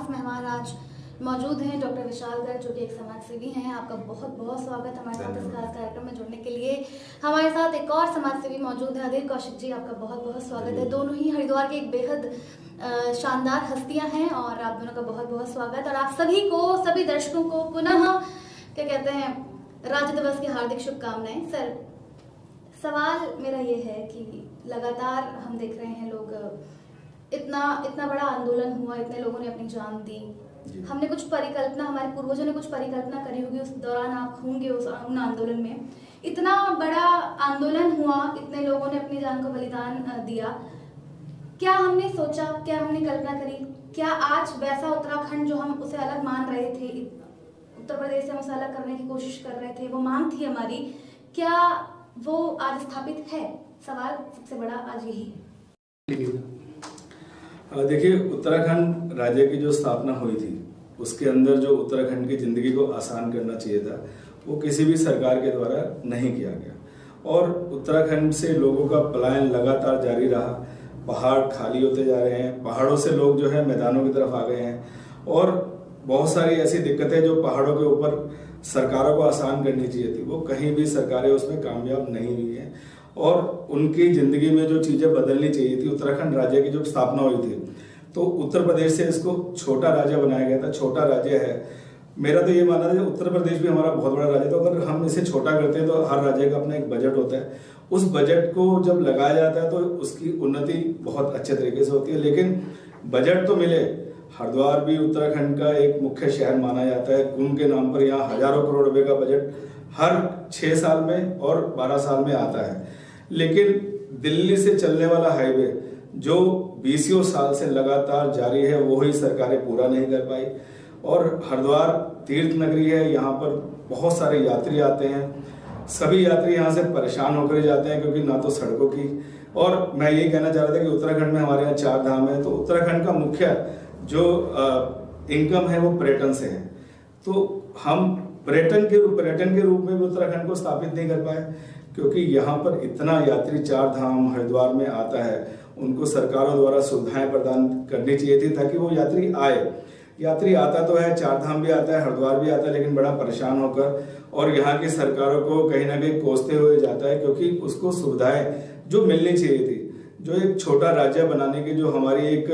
खास मेहमान आज मौजूद हैं डॉक्टर विशाल गर्ग, जो कि एक समाज सेवी हैं। आपका बहुत बहुत स्वागत हमारे साथ इस खास कार्यक्रम में जुड़ने के लिए। हमारे साथ एक और समाज सेवी मौजूद है, अधीर कौशिक जी, आपका बहुत बहुत स्वागत है। दोनों ही हरिद्वार के एक बेहद शानदार हस्तियां हैं और आप दोनों का बहुत बहुत स्वागत। और आप सभी को, सभी दर्शकों को पुनः क्या कहते हैं, राज्य दिवस की हार्दिक शुभकामनाएं। सर, सवाल मेरा ये है कि लगातार हम देख रहे हैं लोग इतना बड़ा आंदोलन हुआ, इतने लोगों ने अपनी जान दी। हमने कुछ परिकल्पना, हमारे पूर्वजों ने कुछ परिकल्पना करी होगी, उस दौरान आप होंगे उन आंदोलन में। इतना बड़ा आंदोलन हुआ, इतने लोगों ने अपनी जान को बलिदान दिया। क्या हमने सोचा, क्या हमने कल्पना करी, क्या आज वैसा उत्तराखंड जो हम उसे अलग मान रहे थे, उत्तर प्रदेश से हम उसे अलग करने की कोशिश कर रहे थे, वो मांग थी हमारी, क्या वो आज स्थापित है? सवाल सबसे बड़ा आज यही है। देखिए, उत्तराखंड राज्य की जो स्थापना हुई थी, उसके अंदर जो उत्तराखंड की जिंदगी को आसान करना चाहिए था, वो किसी भी सरकार के द्वारा नहीं किया गया और उत्तराखंड से लोगों का पलायन लगातार जारी रहा। पहाड़ खाली होते जा रहे हैं, पहाड़ों से लोग जो है मैदानों की तरफ आ गए हैं और बहुत सारी ऐसी दिक्कतें जो पहाड़ों के ऊपर सरकारों को आसान करनी चाहिए थी, वो कहीं भी सरकारें उसमें कामयाब नहीं हुई हैं और उनकी ज़िंदगी में जो चीज़ें बदलनी चाहिए थी। उत्तराखंड राज्य की जब स्थापना हुई थी तो उत्तर प्रदेश से इसको छोटा राज्य बनाया गया था। छोटा राज्य है, मेरा तो ये मानना है उत्तर प्रदेश भी हमारा बहुत बड़ा राज्य था, अगर हम इसे छोटा करते हैं तो हर राज्य का अपना एक बजट होता है। उस बजट को जब लगाया जाता है तो उसकी उन्नति बहुत अच्छे तरीके से होती है, लेकिन बजट तो मिले। हरिद्वार भी उत्तराखंड का एक मुख्य शहर माना जाता है। कुंभ के नाम पर यहाँ हजारों करोड़ रुपए का बजट हर 6 साल में और 12 साल में आता है, लेकिन दिल्ली से चलने वाला हाईवे जो 20 साल से लगातार जारी है, वो ही सरकारें पूरा नहीं कर पाई। और हरिद्वार तीर्थ नगरी है, यहाँ पर बहुत सारे यात्री आते हैं, सभी यात्री यहाँ से परेशान होकर जाते हैं क्योंकि ना तो सड़कों की। और मैं यही कहना चाह रहा था कि उत्तराखंड में हमारे यहाँ 4 धाम है, तो उत्तराखंड का मुख्य जो इनकम है वो पर्यटन से है। तो हम पर्यटन के रूप में भी उत्तराखंड को स्थापित नहीं कर पाए क्योंकि यहाँ पर इतना यात्री 4 धाम हरिद्वार में आता है, उनको सरकारों द्वारा सुविधाएं प्रदान करनी चाहिए थी ताकि वो यात्री आए। यात्री आता तो है, 4 धाम भी आता है, हरिद्वार भी आता है, लेकिन बड़ा परेशान होकर और यहाँ की सरकारों को कहीं ना कहीं कोसते हुए जाता है क्योंकि उसको सुविधाएं जो मिलनी चाहिए थी, जो एक छोटा राज्य बनाने की जो हमारी एक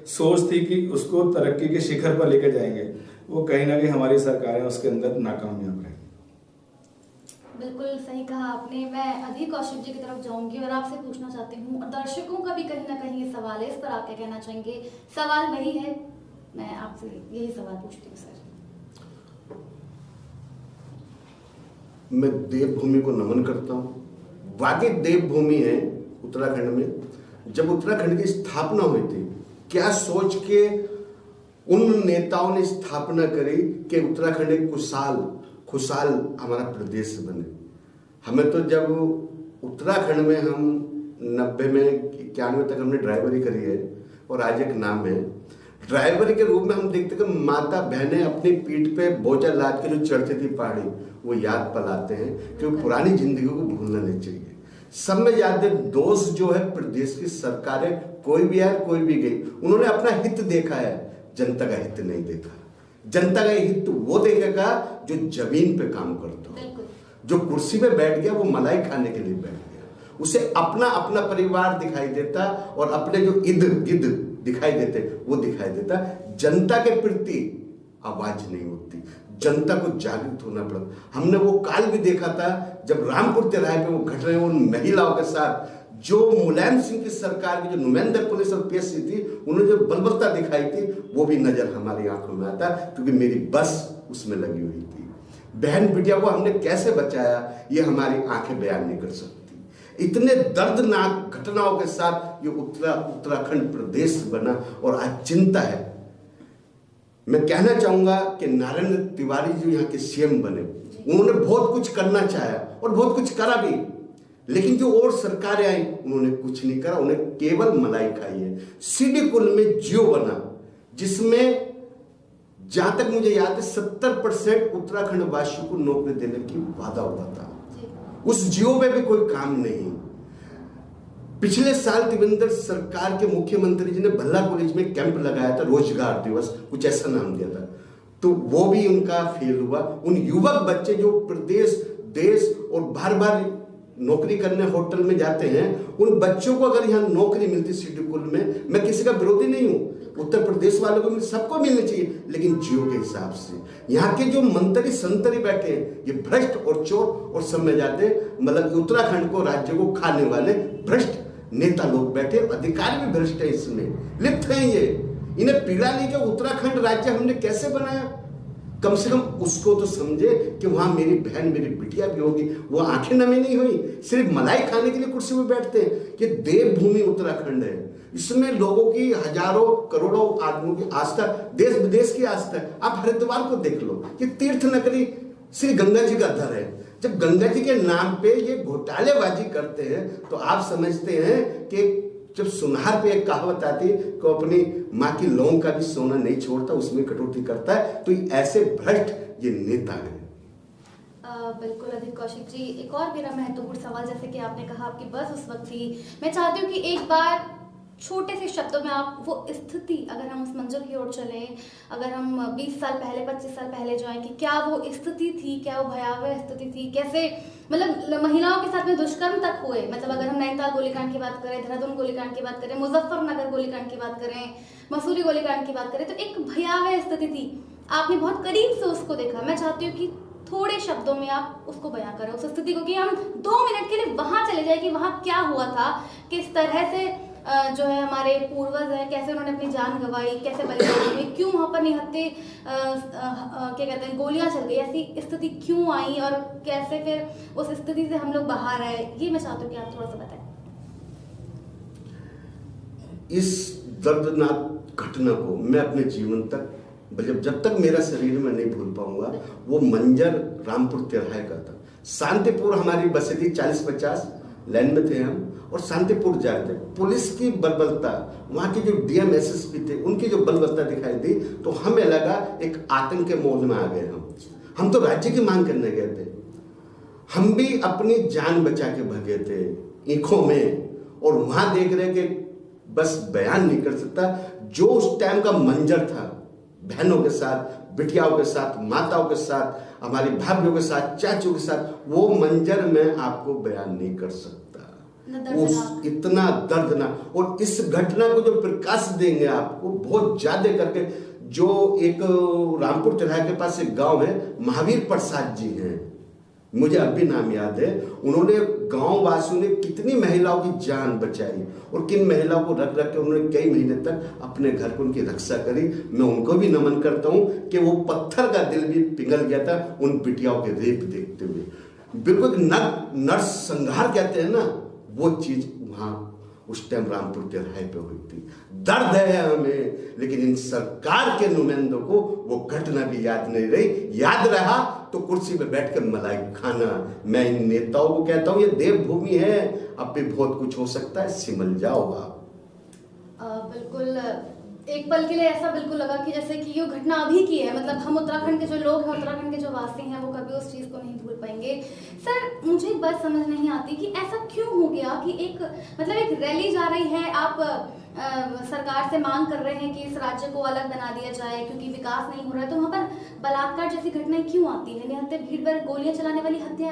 सोच थी कि उसको तरक्की के शिखर पर लेकर जाएंगे, वो कहीं ना कहीं हमारी सरकारें उसके अंदर नाकामयाब रही। बिल्कुल सही कहा आपने। मैं अधीर कौशिक जी की तरफ जाऊंगी और आपसे पूछना चाहती हूँ, और दर्शकों का भी कहीं ना कहीं ये सवाल है, इस पर आप क्या कहना चाहेंगे? सवाल वही है, मैं आपसे यही सवाल पूछती हूँ सर। मैं देवभूमि को नमन करता हूँ। वाकई देवभूमि है उत्तराखंड में। जब उत्तराखंड की स्थापना हुई थी, क्या सोच के उन नेताओं ने स्थापना करी कि उत्तराखंड एक खुशहाल हमारा प्रदेश बने। हमें तो जब उत्तराखंड में हम 90 में 91 तक हमने ड्राइवरी करी है और आज एक नाम है ड्राइवरी के रूप में हम देखते कि माता बहनें अपनी पीठ पे बोझा लाद के जो चढ़ती थी पहाड़ी, वो याद पलाते हैं क्योंकि पुरानी जिंदगी को भूलना नहीं चाहिए। सब में याद है, दोष जो है प्रदेश की सरकारें, कोई भी आए कोई भी गई, उन्होंने अपना हित देखा है, जनता का हित नहीं देखा। जनता का हित वो देखेगा जो जमीन पे काम करता हो, जो कुर्सी पे बैठ गया वो मलाई खाने के लिए बैठ गया, उसे अपना अपना परिवार दिखाई देता और अपने जो इर्द गिर्द दिखाई देते वो दिखाई देता। जनता के प्रति आवाज नहीं होती, जनता को जागृत होना पड़ा। हमने वो काल भी देखा था जब रामपुर तिराहे पे वो घटना उन महिलाओं के साथ, जो मुलायम सिंह की सरकार की जो नुमाइंदा पुलिस और पीएससी थी, उन्होंने जो बलबत्ता दिखाई थी, वो भी नजर हमारी आंखों में आता क्योंकि मेरी बस उसमें लगी हुई थी। बहन बिटिया को हमने कैसे बचाया ये हमारी आंखें बयान नहीं कर सकती। इतने दर्दनाक घटनाओं के साथ ये उत्तराखंड प्रदेश बना और आज चिंता है। मैं कहना चाहूंगा कि नारायण तिवारी जो यहाँ के सीएम बने, उन्होंने बहुत कुछ करना चाहा और बहुत कुछ करा भी, लेकिन जो और सरकारें आई उन्होंने कुछ नहीं करा, उन्हें केवल मलाई खाई है। सीडी कुल में जियो बना, जिसमें जहां तक मुझे याद है 70% उत्तराखंड वासियों को नौकरी देने की वादा हुआ था। उस जियो में भी कोई काम नहीं। पिछले साल त्रिवेंद्र सरकार के मुख्यमंत्री जी ने भल्ला कॉलेज में कैंप लगाया था, रोजगार दिवस कुछ ऐसा नाम दिया था, तो वो भी उनका फेल हुआ। उन युवक बच्चे जो प्रदेश देश और बार बार नौकरी करने होटल में जाते हैं, उन बच्चों को अगर यहाँ नौकरी मिलती शेड्यूल में, मैं किसी का विरोधी नहीं हूँ, उत्तर प्रदेश वालों को सबको मिलनी चाहिए, लेकिन जियो के हिसाब से। यहाँ के जो मंत्री संतरी बैठे हैं ये भ्रष्ट और चोर और समय जाते, मतलब उत्तराखंड को राज्य को खाने वाले भ्रष्ट नेता लोग बैठे, अधिकारी भी भ्रष्ट है, इसमें लिप्त हैं ये। इन्हें पीड़ा नहीं कि उत्तराखंड राज्य हमने कैसे बनाया, कम से कम उसको तो समझे कि वहां मेरी बहन मेरी बिटिया भी होगी। वो आंखें नमी नहीं हुई, सिर्फ मलाई खाने के लिए कुर्सी में बैठते हैं। कि देवभूमि उत्तराखंड है, इसमें लोगों की हजारों करोड़ों आदमियों की आस्था, देश विदेश की आस्था है। आप हरिद्वार को देख लो, ये तीर्थ नगरी श्री गंगा जी का दर है। जब गंगा जी के नाम पे ये घोटालेबाजी करते हैं तो आप समझते हैं कि जब सुनार पे एक कहावत आती है कि अपनी माँ की लौंग का भी सोना नहीं छोड़ता, उसमें कटौती करता है, तो ऐसे भ्रष्ट ये नेता है। बिल्कुल अधिक कौशिक जी, एक और मेरा महत्वपूर्ण सवाल, जैसे कि आपने कहा आपकी बस उस वक्त थी, मैं चाहती हूँ कि एक बार छोटे से शब्दों में आप वो स्थिति, अगर हम उस मंजर की ओर चलें, अगर हम 20 साल पहले 25 साल पहले जाएं कि क्या वो स्थिति थी, क्या वो भयावह स्थिति थी, कैसे मतलब महिलाओं के साथ में दुष्कर्म तक हुए। मतलब अगर हम नैनीताल गोलीकांड की बात करें, देहरादून गोलीकांड की बात करें, मुजफ्फरनगर गोलीकांड की बात करें, मसूरी गोलीकांड की बात करें, तो एक भयावह स्थिति थी। आपने बहुत करीब से उसको देखा। मैं चाहती हूँ कि थोड़े शब्दों में आप उसको बयां करें उस स्थिति को, कि हम 2 मिनट के लिए वहां चले जाए कि वहां क्या हुआ था, किस तरह से जो है हमारे पूर्वज हैं, कैसे उन्होंने अपनी जान गंवाई, कैसे बलिदान हुए, क्यों वहां पर निहत्थे क्या कहते हैं गोलियां चल गई, ऐसी स्थिति क्यों आई और कैसे फिर उस स्थिति से हम लोग बाहर आए, ये मैं चाहती हूँ कि आप थोड़ा सा बताएं। इस दर्दनाक घटना को मैं अपने जीवन तक, जब तक मेरा शरीर में नहीं भूल पाऊंगा। वो मंजर रामपुर तिराहे का था। शांतिपुर हमारी बसें थी, 40-50 लाइन में थे हम, और शांतिपुर जा रहे थे। पुलिस की बलबलता, वहाँ के जो डीएम एसएसपी थे, उनकी जो बलबलता दिखाई दी तो हमें लगा एक आतंक के मोल में आ गए हम तो राज्य की मांग करने गए थे। हम भी अपनी जान बचा के भागे थे ईंखों में, और वहाँ देख रहे कि बस बयान नहीं कर सकता जो उस टाइम का मंजर था, बहनों के साथ, बिटियाओं के साथ, माताओं के साथ, हमारी भाभीयों के साथ, चाचों के साथ, वो मंजर मैं आपको बयान नहीं कर सकता। उस इतना दर्दनाक, और इस घटना को जो प्रकाश देंगे आपको बहुत ज्यादा करके, जो एक रामपुर तिराहे के पास एक गांव है, महावीर प्रसाद जी हैं, मुझे अब भी नाम याद है। उन्होंने गांव वासियों ने कितनी महिलाओं की जान बचाई और किन महिलाओं को रख के उन्होंने कई महीने तक अपने घर को उनकी रक्षा करी। मैं उनको भी नमन करता हूं कि वो पत्थर का दिल भी पिघल गया था उन बिटियाओं के रेप देखते हुए। बिल्कुल नर्स संहार कहते हैं ना, वो चीज वहां उस टाइम रामपुर तिराहे पे हुई थी। दर्द है हमें, लेकिन इन सरकार के नुमाइंदों को वो घटना भी याद नहीं रही। याद रहा तो कुर्सी पे बैठकर मलाई खाना। मैं इन नेताओं को कहता हूं ये देवभूमि है, अब भी बहुत कुछ हो सकता है, सिमल जाओ आप। बिल्कुल, एक पल के लिए ऐसा बिल्कुल लगा कि जैसे कि ये घटना अभी की है। मतलब हम उत्तराखंड के जो लोग हैं, उत्तराखंड के जो वासी हैं, वो कभी उस चीज़ को नहीं भूल पाएंगे। सर, मुझे एक बात समझ नहीं आती कि ऐसा क्यों हो गया कि एक रैली जा रही है, आप सरकार से मांग कर रहे हैं कि इस राज्य को अलग बना दिया जाए क्योंकि विकास नहीं हो रहा है, तो वहाँ पर बलात्कार जैसी घटनाएं क्यों आती है, निहत्थे भीड़ पर गोलियां चलाने वाली हत्या,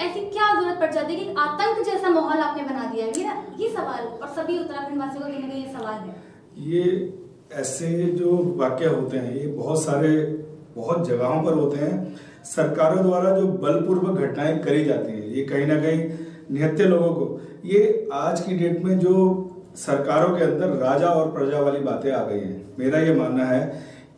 ऐसी क्या जरूरत पड़ जाती है कि आतंक जैसा माहौल आपने बना दिया है? मेरा ये सवाल और सभी उत्तराखंड वासियों का कहीं ना कहीं ये सवाल है। ये ऐसे जो वाक़या होते हैं ये बहुत जगहों पर होते हैं। सरकारों द्वारा जो बलपूर्वक घटनाएं करी जाती हैं, ये कहीं ना कहीं निहत्थे लोगों को, ये आज की डेट में जो सरकारों के अंदर राजा और प्रजा वाली बातें आ गई हैं। मेरा ये मानना है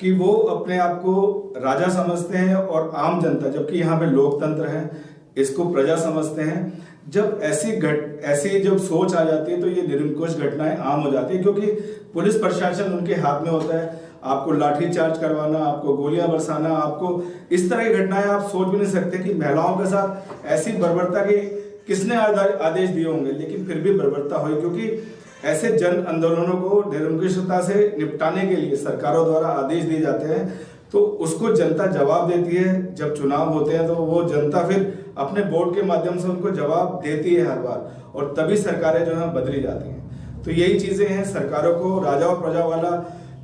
कि वो अपने आप को राजा समझते हैं और आम जनता, जबकि यहाँ पे लोकतंत्र है, इसको प्रजा समझते हैं। जब ऐसी जब सोच आ जाती है तो ये निरंकुश घटनाएं आम हो जाती है, क्योंकि पुलिस प्रशासन उनके हाथ में होता है। आपको लाठीचार्ज करवाना, आपको गोलियां बरसाना, आपको इस तरह की घटनाएं आप सोच भी नहीं सकते कि महिलाओं के साथ ऐसी बर्बरता के किसने आदेश दिए होंगे, लेकिन फिर भी बर्बरता हुई, क्योंकि ऐसे जन आंदोलनों को निरंकुशता से निपटाने के लिए सरकारों द्वारा आदेश दिए जाते हैं, तो उसको जनता जवाब देती है। जब चुनाव होते हैं तो वो जनता फिर अपने बोर्ड के माध्यम से उनको जवाब देती है हर बार, और तभी सरकारें जो है बदली जाती हैं। तो यही चीजें हैं, सरकारों को राजा और प्रजा वाला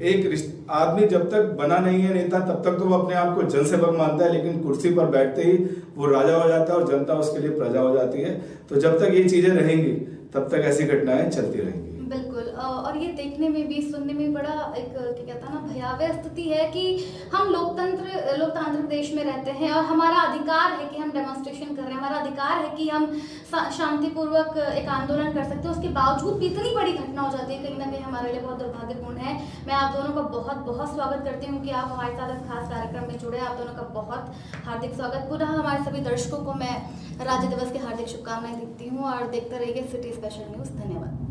एक आदमी जब तक बना नहीं है नेता, तब तक तो वो अपने आप को जनसेवक मानता है, लेकिन कुर्सी पर बैठते ही वो राजा हो जाता है और जनता उसके लिए प्रजा हो जाती है। तो जब तक ये चीजें रहेंगी तब तक ऐसी घटनाएं चलती रहेंगी। बिल्कुल, और ये देखने में भी सुनने में बड़ा एक क्या कहता है ना भयावह स्थिति है कि हम लोकतांत्रिक देश में रहते हैं और हमारा अधिकार है कि हम डेमोन्स्ट्रेशन कर रहे हैं, हमारा अधिकार है कि हम शांतिपूर्वक एक आंदोलन कर सकते हैं, उसके बावजूद भी इतनी बड़ी घटना हो जाती है, कहीं ना कहीं हमारे लिए बहुत दुर्भाग्यपूर्ण है। मैं आप दोनों का बहुत बहुत स्वागत करती हूँ कि आप हमारे साथ इस खास कार्यक्रम में जुड़े। आप दोनों का बहुत हार्दिक स्वागत। पुनः हमारे सभी दर्शकों को मैं राज्य दिवस की हार्दिक शुभकामनाएं देती हूँ और देखते रहिए सिटी स्पेशल न्यूज़। धन्यवाद।